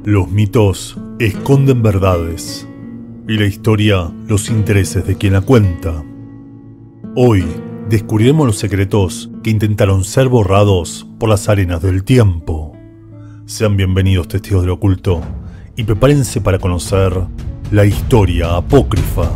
Los mitos esconden verdades y la historia los intereses de quien la cuenta. Hoy descubriremos los secretos que intentaron ser borrados por las arenas del tiempo. Sean bienvenidos, testigos del oculto, y prepárense para conocer la historia apócrifa.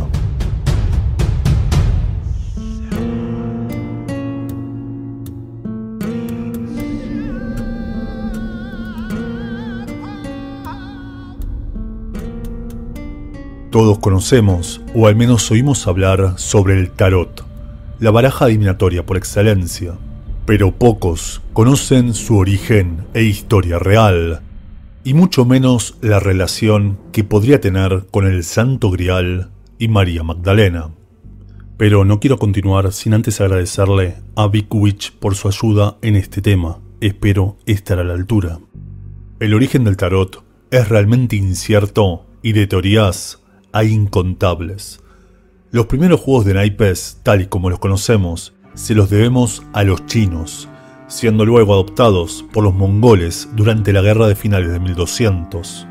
Todos conocemos, o al menos oímos hablar sobre el tarot, la baraja adivinatoria por excelencia, pero pocos conocen su origen e historia real, y mucho menos la relación que podría tener con el Santo Grial y María Magdalena. Pero no quiero continuar sin antes agradecerle a Big Witch por su ayuda en este tema. Espero estar a la altura. El origen del tarot es realmente incierto y de teorías hay incontables. Los primeros juegos de naipes, tal y como los conocemos, se los debemos a los chinos, siendo luego adoptados por los mongoles durante la guerra de finales de 1200.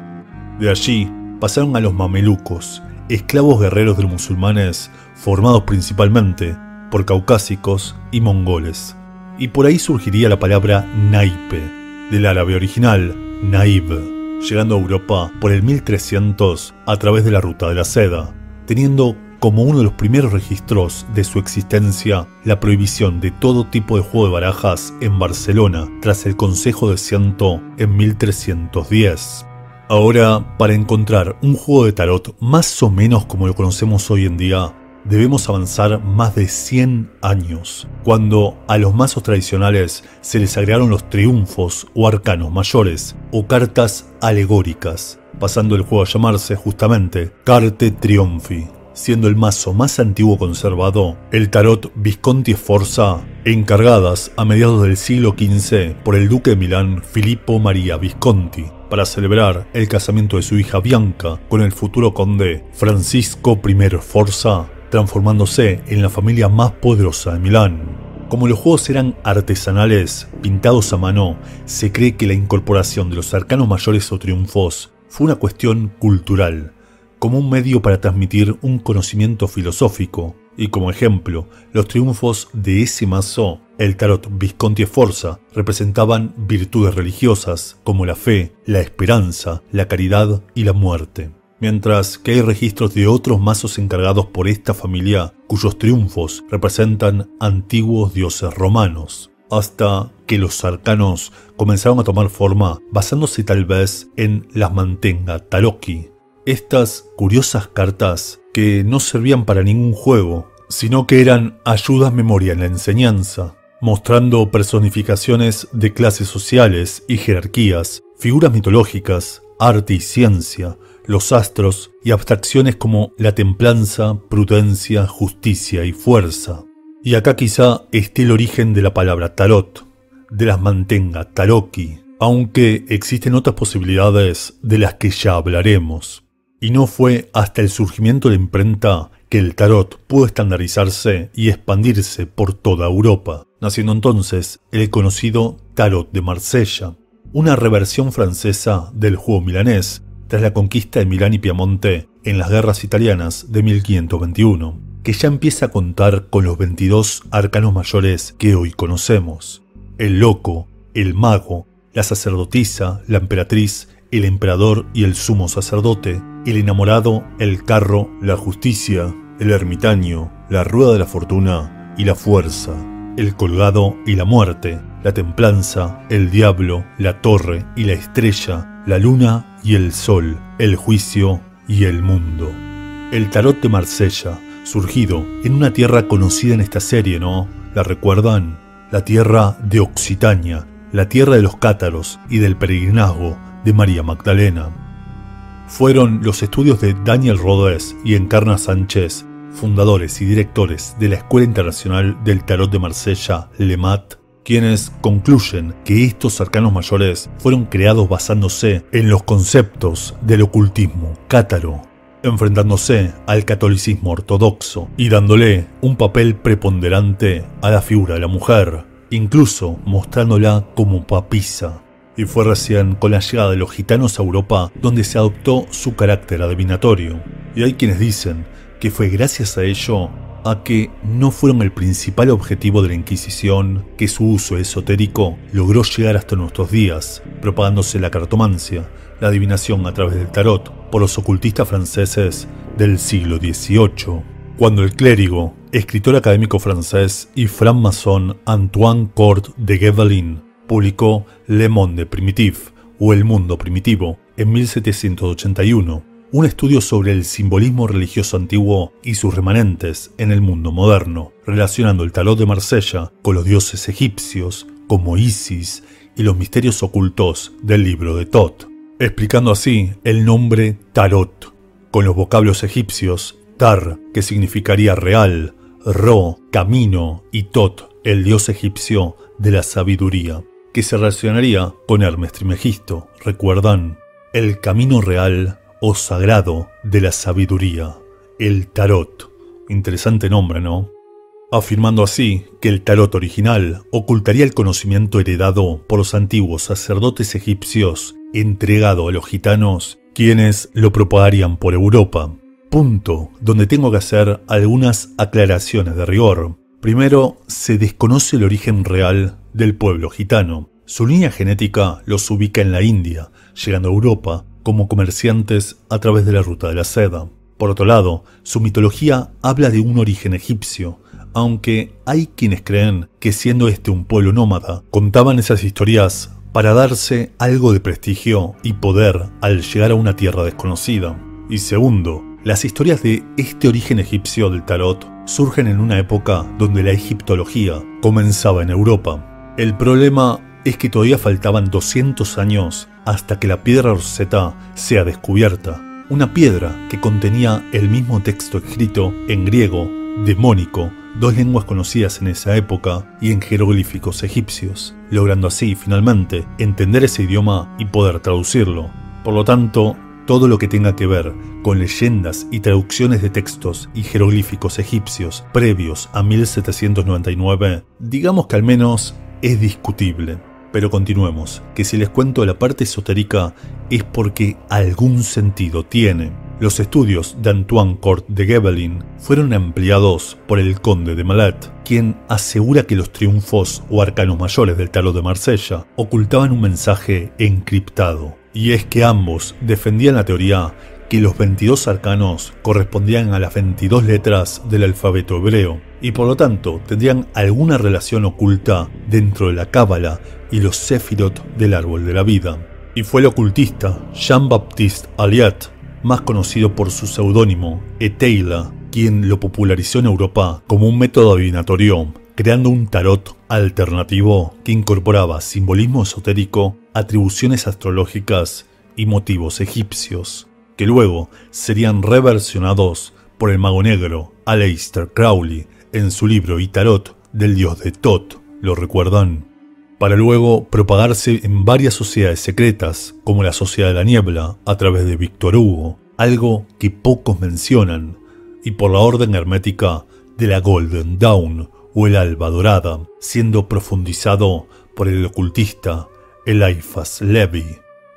De allí pasaron a los mamelucos, esclavos guerreros de los musulmanes formados principalmente por caucásicos y mongoles. Y por ahí surgiría la palabra naipe, del árabe original, naib, llegando a Europa por el 1300 a través de la Ruta de la Seda, teniendo como uno de los primeros registros de su existencia la prohibición de todo tipo de juego de barajas en Barcelona tras el Consejo de Ciento en 1310. Ahora, para encontrar un juego de tarot más o menos como lo conocemos hoy en día, debemos avanzar más de 100 años, cuando a los mazos tradicionales se les agregaron los triunfos o arcanos mayores, o cartas alegóricas, pasando el juego a llamarse justamente Carte Triomfi, siendo el mazo más antiguo conservado el tarot Visconti Sforza, encargadas a mediados del siglo XV por el duque de Milán Filippo Maria Visconti, para celebrar el casamiento de su hija Bianca con el futuro conde Francisco I Sforza, transformándose en la familia más poderosa de Milán. Como los juegos eran artesanales, pintados a mano, se cree que la incorporación de los arcanos mayores o triunfos fue una cuestión cultural, como un medio para transmitir un conocimiento filosófico, y como ejemplo, los triunfos de ese mazo, el tarot Visconti Sforza, representaban virtudes religiosas como la fe, la esperanza, la caridad y la muerte. Mientras que hay registros de otros mazos encargados por esta familia cuyos triunfos representan antiguos dioses romanos, hasta que los arcanos comenzaron a tomar forma basándose tal vez en las mantenga tarocchi, estas curiosas cartas que no servían para ningún juego, sino que eran ayudas memoria en la enseñanza, mostrando personificaciones de clases sociales y jerarquías, figuras mitológicas, arte y ciencia, los astros y abstracciones como la templanza, prudencia, justicia y fuerza. Y acá quizá esté el origen de la palabra tarot, de las mantenga tarocchi, aunque existen otras posibilidades de las que ya hablaremos. Y no fue hasta el surgimiento de la imprenta que el tarot pudo estandarizarse y expandirse por toda Europa, naciendo entonces el conocido Tarot de Marsella, una reversión francesa del juego milanés, tras la conquista de Milán y Piamonte en las guerras italianas de 1521, que ya empieza a contar con los 22 arcanos mayores que hoy conocemos: el loco, el mago, la sacerdotisa, la emperatriz, el emperador y el sumo sacerdote, el enamorado, el carro, la justicia, el ermitaño, la rueda de la fortuna y la fuerza, el colgado y la muerte, la templanza, el diablo, la torre y la estrella, la luna y el sol, el juicio y el mundo. El tarot de Marsella, surgido en una tierra conocida en esta serie, ¿no? ¿La recuerdan? La tierra de Occitania, la tierra de los cátaros y del peregrinazgo de María Magdalena. Fueron los estudios de Daniel Rodés y Encarna Sánchez, fundadores y directores de la Escuela Internacional del Tarot de Marsella, LEMAT, quienes concluyen que estos arcanos mayores fueron creados basándose en los conceptos del ocultismo cátaro, enfrentándose al catolicismo ortodoxo y dándole un papel preponderante a la figura de la mujer, incluso mostrándola como papisa. y fue recién con la llegada de los gitanos a Europa donde se adoptó su carácter adivinatorio. Y hay quienes dicen que fue gracias a ello a que no fueron el principal objetivo de la Inquisición, que su uso esotérico logró llegar hasta nuestros días, propagándose la cartomancia, la adivinación a través del tarot, por los ocultistas franceses del siglo XVIII, cuando el clérigo, escritor académico francés y francmasón Antoine Cort de Gevelin publicó Le Monde Primitif, o El Mundo Primitivo, en 1781, un estudio sobre el simbolismo religioso antiguo y sus remanentes en el mundo moderno, relacionando el tarot de Marsella con los dioses egipcios, como Isis, y los misterios ocultos del libro de Thoth, explicando así el nombre tarot, con los vocablos egipcios Tar, que significaría real, Ro, camino, y Thoth, el dios egipcio de la sabiduría, que se relacionaría con Hermes Trismegisto, recuerdan, el camino real o sagrado de la sabiduría, el tarot. Interesante nombre, ¿no? Afirmando así que el tarot original ocultaría el conocimiento heredado por los antiguos sacerdotes egipcios entregado a los gitanos, quienes lo propagarían por Europa. Punto donde tengo que hacer algunas aclaraciones de rigor. Primero, se desconoce el origen real del pueblo gitano. Su línea genética los ubica en la India, llegando a Europa como comerciantes a través de la ruta de la seda. Por otro lado, su mitología habla de un origen egipcio, aunque hay quienes creen que siendo este un pueblo nómada, contaban esas historias para darse algo de prestigio y poder al llegar a una tierra desconocida. Y segundo, las historias de este origen egipcio del tarot surgen en una época donde la egiptología comenzaba en Europa. El problema es que todavía faltaban 200 años hasta que la piedra Rosetta sea descubierta, una piedra que contenía el mismo texto escrito en griego, demónico, dos lenguas conocidas en esa época, y en jeroglíficos egipcios, logrando así, finalmente, entender ese idioma y poder traducirlo. Por lo tanto, todo lo que tenga que ver con leyendas y traducciones de textos y jeroglíficos egipcios previos a 1799, digamos que al menos es discutible. Pero continuemos, que si les cuento la parte esotérica es porque algún sentido tiene. Los estudios de Antoine Cort de Gevelin fueron empleados por el conde de Mallet, quien asegura que los triunfos o arcanos mayores del tarot de Marsella ocultaban un mensaje encriptado. Y es que ambos defendían la teoría que los 22 arcanos correspondían a las 22 letras del alfabeto hebreo, y por lo tanto tendrían alguna relación oculta dentro de la cábala y los Sefirot del árbol de la vida. Y fue el ocultista Jean-Baptiste Alliot, más conocido por su seudónimo Eteila, quien lo popularizó en Europa como un método adivinatorio, creando un tarot alternativo que incorporaba simbolismo esotérico, atribuciones astrológicas y motivos egipcios, que luego serían reversionados por el mago negro Aleister Crowley en su libro Y Tarot del dios de Thoth, ¿lo recuerdan? Para luego propagarse en varias sociedades secretas, como la Sociedad de la Niebla, a través de Victor Hugo, algo que pocos mencionan, y por la orden hermética de la Golden Dawn, o el Alba Dorada, siendo profundizado por el ocultista Eliphas Levi,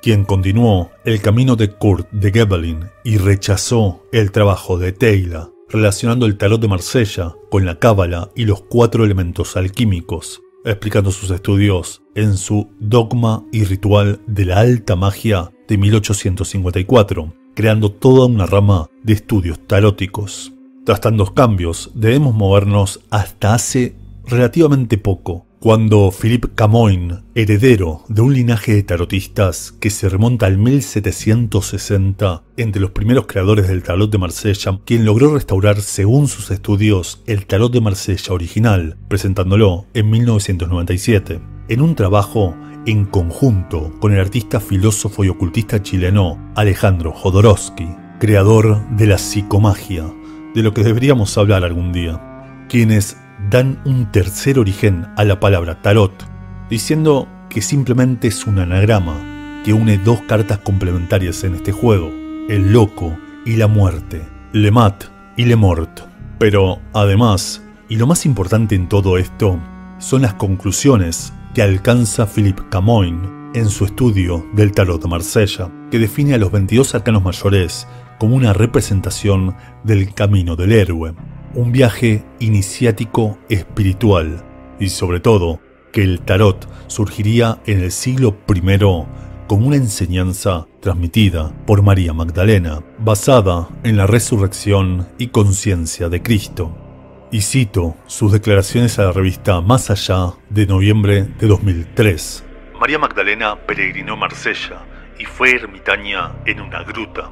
quien continuó el camino de Cort de Gevelin y rechazó el trabajo de Taylor, relacionando el tarot de Marsella con la cábala y los 4 elementos alquímicos, explicando sus estudios en su Dogma y Ritual de la Alta Magia de 1854, creando toda una rama de estudios taróticos. Tras tantos cambios, debemos movernos hasta hace relativamente poco, cuando Philippe Camoin, heredero de un linaje de tarotistas que se remonta al 1760, entre los primeros creadores del tarot de Marsella, quien logró restaurar, según sus estudios, el tarot de Marsella original, presentándolo en 1997, en un trabajo en conjunto con el artista, filósofo y ocultista chileno Alejandro Jodorowsky, creador de la psicomagia, de lo que deberíamos hablar algún día, quienes dan un tercer origen a la palabra tarot, diciendo que simplemente es un anagrama que une 2 cartas complementarias en este juego, el loco y la muerte, le mat y le mort. Pero además, y lo más importante en todo esto, son las conclusiones que alcanza Philippe Camoin en su estudio del tarot de Marsella, que define a los 22 arcanos mayores como una representación del camino del héroe, un viaje iniciático espiritual, y sobre todo que el tarot surgiría en el siglo I como una enseñanza transmitida por María Magdalena, basada en la resurrección y conciencia de Cristo. Y cito sus declaraciones a la revista Más Allá de noviembre de 2003. María Magdalena peregrinó a Marsella y fue ermitaña en una gruta.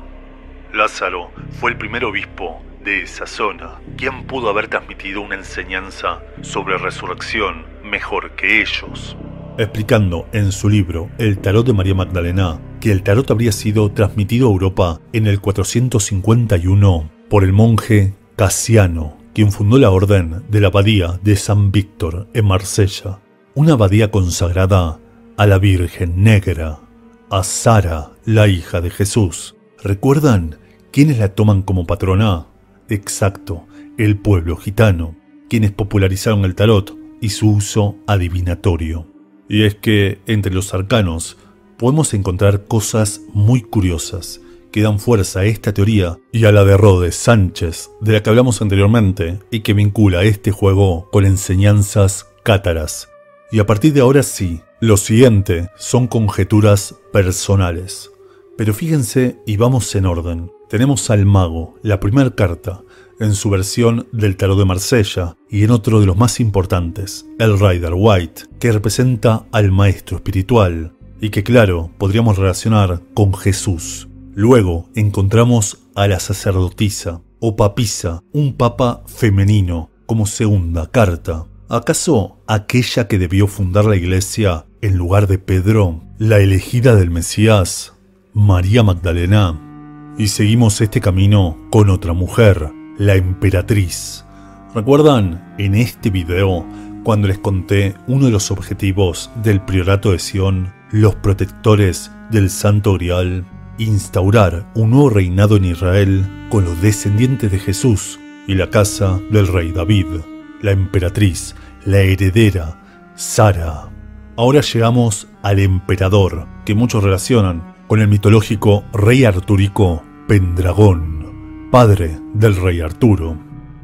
Lázaro fue el primer obispo de esa zona, quien pudo haber transmitido una enseñanza sobre resurrección mejor que ellos, explicando en su libro El tarot de María Magdalena que el tarot habría sido transmitido a Europa en el 451 por el monje Casiano, quien fundó la orden de la abadía de San Víctor en Marsella, una abadía consagrada a la Virgen Negra, a Sara, la hija de Jesús. ¿Recuerdan quiénes la toman como patrona? Exacto, el pueblo gitano, quienes popularizaron el tarot y su uso adivinatorio. Y es que entre los arcanos podemos encontrar cosas muy curiosas que dan fuerza a esta teoría y a la de Rhodes Sánchez, de la que hablamos anteriormente y que vincula este juego con enseñanzas cátaras. Y a partir de ahora sí, lo siguiente son conjeturas personales. Pero fíjense y vamos en orden. Tenemos al mago, la primera carta, en su versión del tarot de Marsella y en otro de los más importantes, el Rider White, que representa al maestro espiritual y que claro, podríamos relacionar con Jesús. Luego encontramos a la sacerdotisa o papisa, un papa femenino, como segunda carta. ¿Acaso aquella que debió fundar la iglesia en lugar de Pedro, la elegida del Mesías, María Magdalena? Y seguimos este camino con otra mujer, la emperatriz. ¿Recuerdan en este video cuando les conté uno de los objetivos del Priorato de Sion, los protectores del Santo Grial? Instaurar un nuevo reinado en Israel con los descendientes de Jesús y la casa del rey David, la emperatriz, la heredera, Sara. Ahora llegamos al emperador, que muchos relacionan con el mitológico rey artúrico Pendragón, padre del rey Arturo,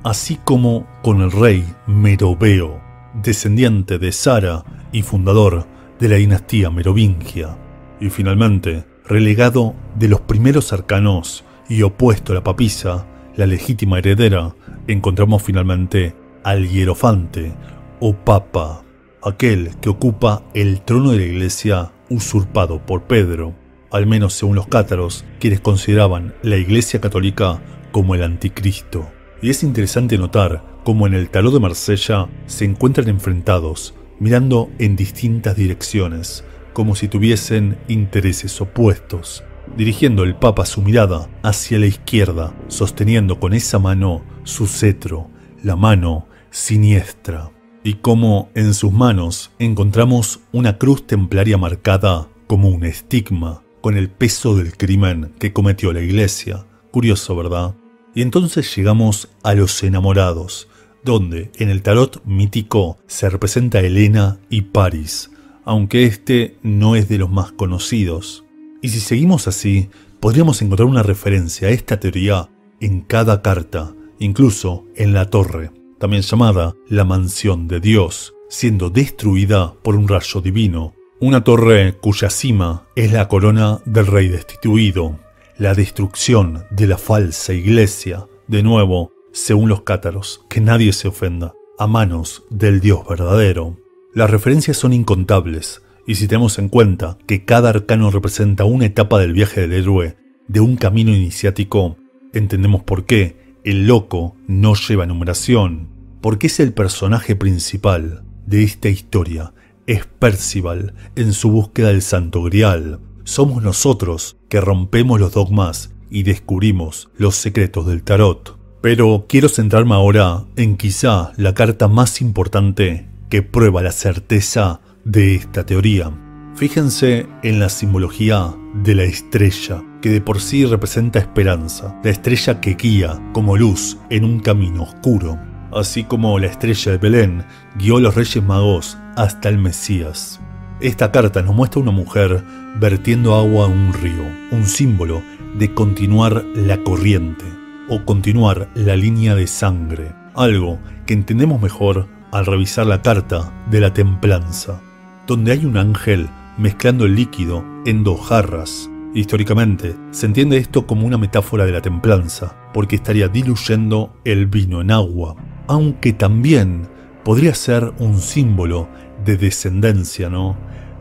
así como con el rey Meroveo, descendiente de Sara y fundador de la dinastía merovingia, y finalmente relegado de los primeros arcanos y opuesto a la papisa, la legítima heredera, encontramos finalmente al hierofante o papa, aquel que ocupa el trono de la iglesia usurpado por Pedro, al menos según los cátaros, quienes consideraban la iglesia católica como el anticristo. Y es interesante notar cómo en el tarot de Marsella se encuentran enfrentados, mirando en distintas direcciones, como si tuviesen intereses opuestos, dirigiendo el Papa su mirada hacia la izquierda, sosteniendo con esa mano su cetro, la mano siniestra, y como en sus manos encontramos una cruz templaria marcada como un estigma, con el peso del crimen que cometió la iglesia. Curioso, ¿verdad? Y entonces llegamos a los enamorados, donde en el tarot mítico se representa a Helena y Paris, aunque este no es de los más conocidos. Y si seguimos así, podríamos encontrar una referencia a esta teoría en cada carta, incluso en la torre, también llamada la mansión de Dios, siendo destruida por un rayo divino. Una torre cuya cima es la corona del rey destituido, la destrucción de la falsa iglesia, de nuevo, según los cátaros, que nadie se ofenda, a manos del Dios verdadero. Las referencias son incontables, y si tenemos en cuenta que cada arcano representa una etapa del viaje del héroe, de un camino iniciático, entendemos por qué el loco no lleva numeración, porque es el personaje principal de esta historia. Es Percival en su búsqueda del Santo Grial. Somos nosotros que rompemos los dogmas y descubrimos los secretos del tarot. Pero quiero centrarme ahora en quizá la carta más importante que prueba la certeza de esta teoría. Fíjense en la simbología de la estrella, que de por sí representa esperanza, la estrella que guía como luz en un camino oscuro, así como la estrella de Belén guió a los Reyes Magos hasta el Mesías. Esta carta nos muestra a una mujer vertiendo agua en un río, un símbolo de continuar la corriente o continuar la línea de sangre, algo que entendemos mejor al revisar la carta de la templanza, donde hay un ángel mezclando el líquido en 2 jarras. Históricamente, se entiende esto como una metáfora de la templanza, porque estaría diluyendo el vino en agua, aunque también podría ser un símbolo de descendencia, ¿no?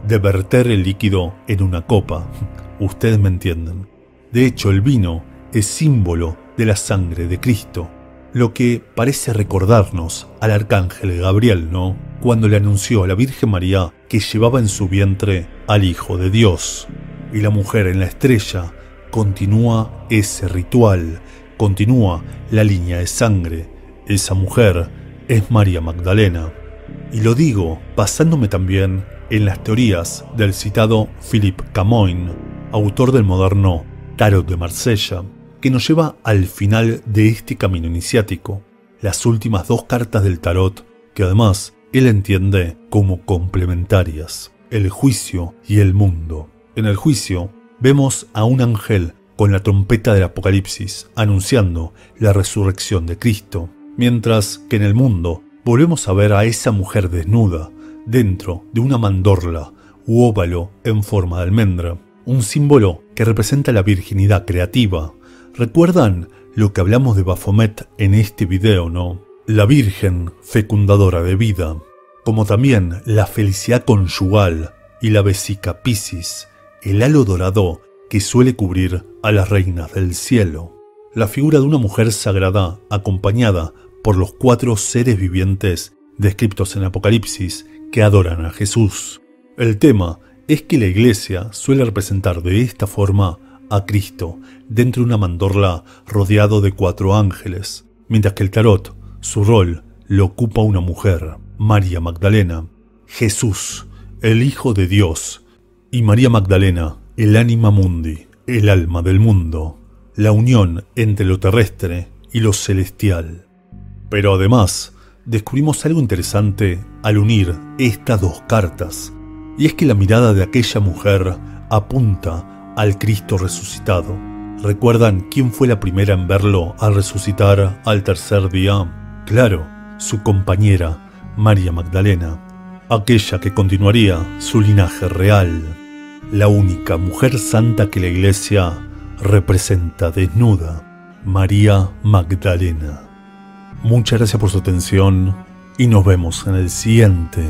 De verter el líquido en una copa. Ustedes me entienden. De hecho, el vino es símbolo de la sangre de Cristo, lo que parece recordarnos al arcángel Gabriel, ¿no? Cuando le anunció a la Virgen María que llevaba en su vientre al Hijo de Dios. Y la mujer en la estrella continúa ese ritual, continúa la línea de sangre. Esa mujer es María Magdalena. Y lo digo basándome también en las teorías del citado Philippe Camoin, autor del moderno Tarot de Marsella, que nos lleva al final de este camino iniciático, las últimas 2 cartas del tarot, que además él entiende como complementarias, el juicio y el mundo. En el juicio vemos a un ángel con la trompeta del Apocalipsis anunciando la resurrección de Cristo, mientras que en el mundo volvemos a ver a esa mujer desnuda dentro de una mandorla u óvalo en forma de almendra, un símbolo que representa la virginidad creativa. ¿Recuerdan lo que hablamos de Baphomet en este video, no? La Virgen fecundadora de vida, como también la felicidad conyugal y la vesica Piscis, el halo dorado que suele cubrir a las reinas del cielo. La figura de una mujer sagrada acompañada por los 4 seres vivientes descritos en Apocalipsis que adoran a Jesús. El tema es que la iglesia suele representar de esta forma a Cristo dentro de una mandorla rodeado de 4 ángeles, mientras que el tarot, su rol, lo ocupa una mujer, María Magdalena, Jesús, el Hijo de Dios, y María Magdalena, el Anima Mundi, el alma del mundo, la unión entre lo terrestre y lo celestial. Pero además, descubrimos algo interesante al unir estas 2 cartas, y es que la mirada de aquella mujer apunta al Cristo resucitado. ¿Recuerdan quién fue la primera en verlo al resucitar al 3er día? Claro, su compañera, María Magdalena, aquella que continuaría su linaje real, la única mujer santa que la iglesia representa desnuda, María Magdalena. Muchas gracias por su atención y nos vemos en el siguiente